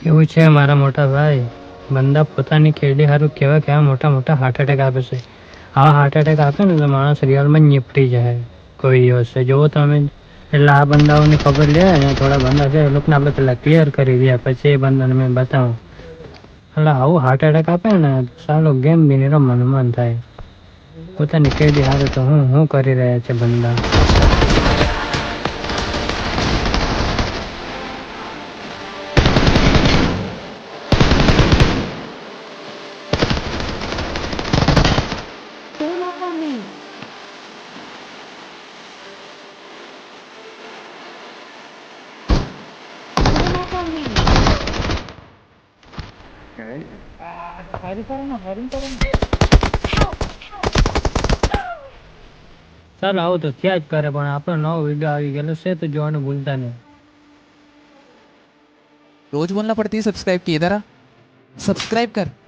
એવું છે મારા મોટા ભાઈ, બંદા પોતાની ખેડી હારું કેવા કેવા મોટા મોટા હાર્ટ એટેક આપે છે. આવા હાર્ટ એટેક આપે ને તો માણસ રિયલમાં જ નીપટી જાય કોઈ દિવસે. જોવો તમે, એટલે આ બંદાઓની ખબર લે ને, થોડા બંદા છે એ લોકોને આપણે પેલા ક્લિયર કરી દઈએ, પછી એ બંદાને મેં બતાવું. એટલે આવું હાર્ટ એટેક આપે ને સાલો ગેમ બી નહીં રમવાનું મન થાય. પોતાની ખેડી હારે તો હું કરી રહ્યા છે બંદા. ચાલો આવું તો થયા જ કરે, પણ આપણો નવો વિડીયો આવી ગયેલો છે તો જોવાનું ભૂલતા નહીં. रोज बोलना पड़ती है सब्सक्राइब किए, इधर आ, सब्सक्राइब कर।